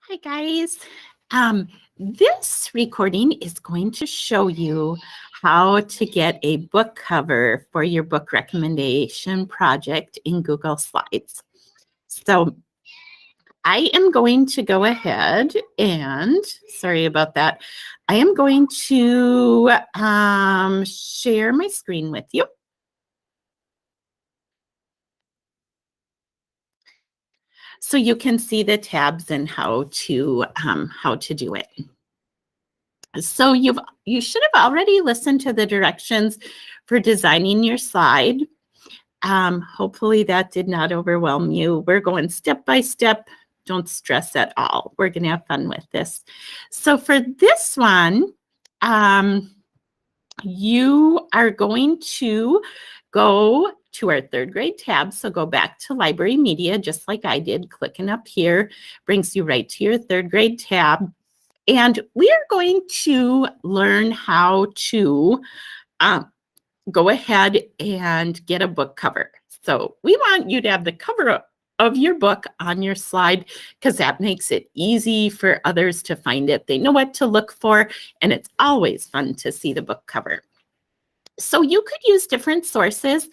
Hi, guys. This recording is going to show you how to get a book cover for your book recommendation project in Google Slides. So I am going to go ahead and, sorry about that, I am going to share my screen with you. So you can see the tabs and how to do it. So you should have already listened to the directions for designing your slide. Hopefully that did not overwhelm you. We're going step by step. Don't stress at all. We're going to have fun with this. So for this one, you are going to go to our third grade tab. So go back to library media, just like I did. Clicking up here brings you right to your third grade tab. And we are going to learn how to go ahead and get a book cover. So we want you to have the cover of your book on your slide because that makes it easy for others to find it. They know what to look for, and it's always fun to see the book cover. So you could use different sources.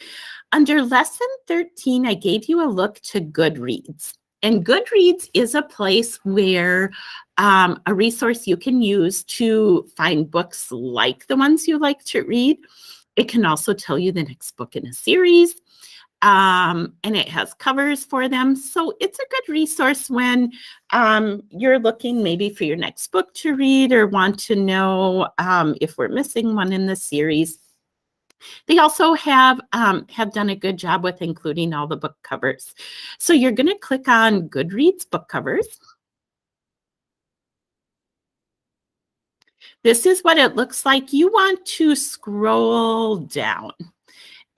Under lesson 13, I gave you a look to Goodreads. And Goodreads is a place where a resource you can use to find books like the ones you like to read. It can also tell you the next book in a series, and it has covers for them. So it's a good resource when you're looking maybe for your next book to read or want to know if we're missing one in the series. They also have done a good job with including all the book covers. So you're going to click on Goodreads book covers. This is what it looks like. You want to scroll down.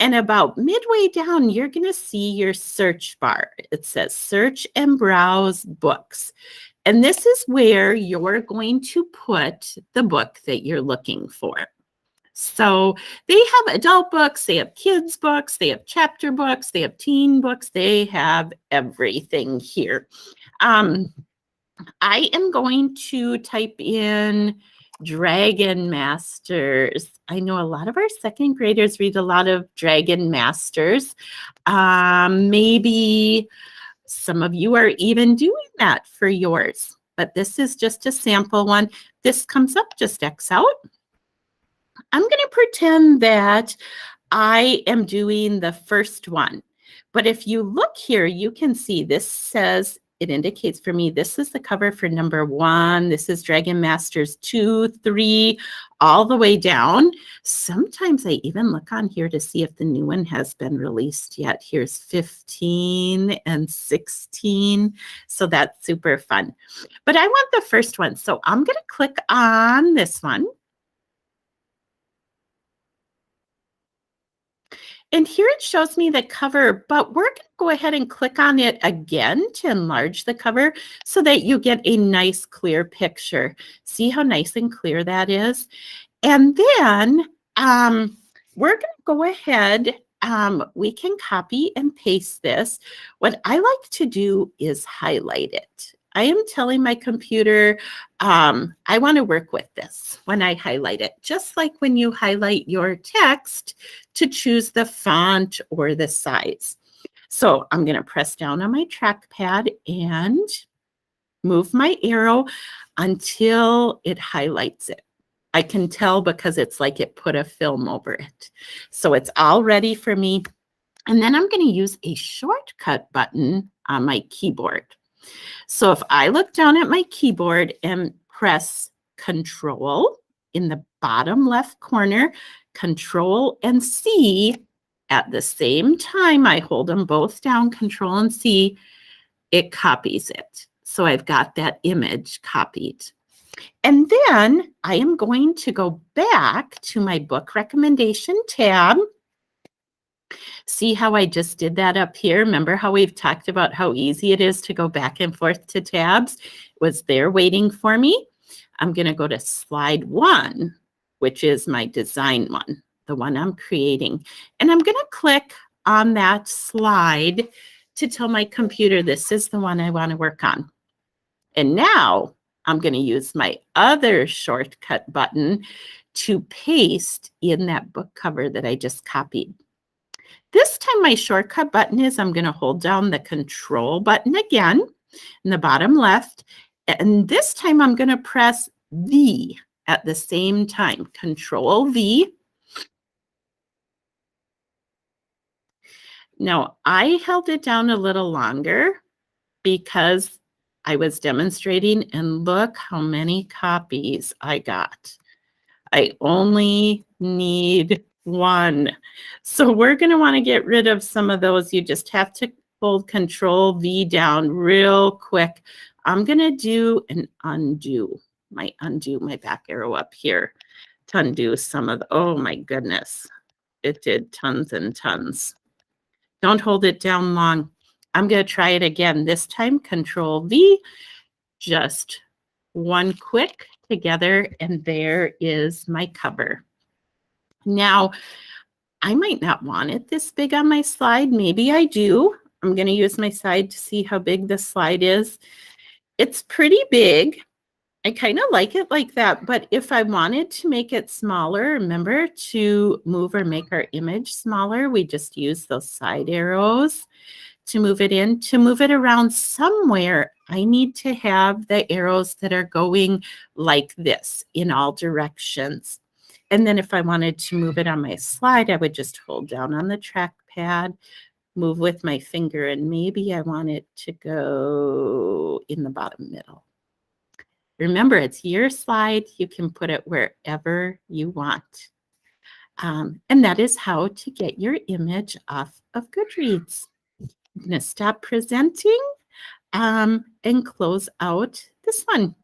And about midway down, you're going to see your search bar. It says search and browse books. And this is where you're going to put the book that you're looking for. So they have adult books, they have kids books, they have chapter books, they have teen books, they have everything here. I am going to type in Dragon Masters. I know a lot of our second graders read a lot of Dragon Masters. Maybe some of you are even doing that for yours, but this is just a sample one. This comes up, just X out. I'm going to pretend that I am doing the first one. But if you look here, you can see this says, it indicates for me, this is the cover for number 1. This is Dragon Masters 2, 3, all the way down. Sometimes I even look on here to see if the new one has been released yet. Here's 15 and 16. So that's super fun. But I want the first one. So I'm going to click on this one. And here it shows me the cover, but we're going to go ahead and click on it again to enlarge the cover so that you get a nice clear picture. See how nice and clear that is? And then we're going to go ahead, we can copy and paste this. What I like to do is highlight it. I am telling my computer, I want to work with this when I highlight it, just like when you highlight your text to choose the font or the size. So I'm going to press down on my trackpad and move my arrow until it highlights it. I can tell because it's like it put a film over it. So it's all ready for me. And then I'm going to use a shortcut button on my keyboard. So if I look down at my keyboard and press Control in the bottom left corner, Control and C at the same time, I hold them both down, Control and C, it copies it. So I've got that image copied. And then I am going to go back to my book recommendation tab. See how I just did that up here? Remember how we've talked about how easy it is to go back and forth to tabs? It was there waiting for me. I'm going to go to slide 1, which is my design one, the one I'm creating. And I'm going to click on that slide to tell my computer this is the one I want to work on. And now I'm going to use my other shortcut button to paste in that book cover that I just copied. This time my shortcut button is I'm going to hold down the Control button again in the bottom left. And this time I'm going to press V at the same time. Control V. Now I held it down a little longer because I was demonstrating, and look how many copies I got. I only need one. So we're going to want to get rid of some of those. You just have to hold Control V down real quick. I'm going to do an undo. My back arrow up here to undo some of the, oh my goodness. It did tons and tons. Don't hold it down long. I'm going to try it again. This time, Control V, just one quick together, and there is my cover. Now, I might not want it this big on my slide. Maybe I do. I'm going to use my side to see how big the slide is. It's pretty big. I kind of like it like that, but if I wanted to make it smaller, remember to move or make our image smaller, we just use those side arrows to move it in. To move it around somewhere, I need to have the arrows that are going like this in all directions. And then if I wanted to move it on my slide, I would just hold down on the trackpad, move with my finger, and maybe I want it to go in the bottom middle. Remember, it's your slide. You can put it wherever you want. And that is how to get your image off of Goodreads. I'm going to stop presenting and close out this one.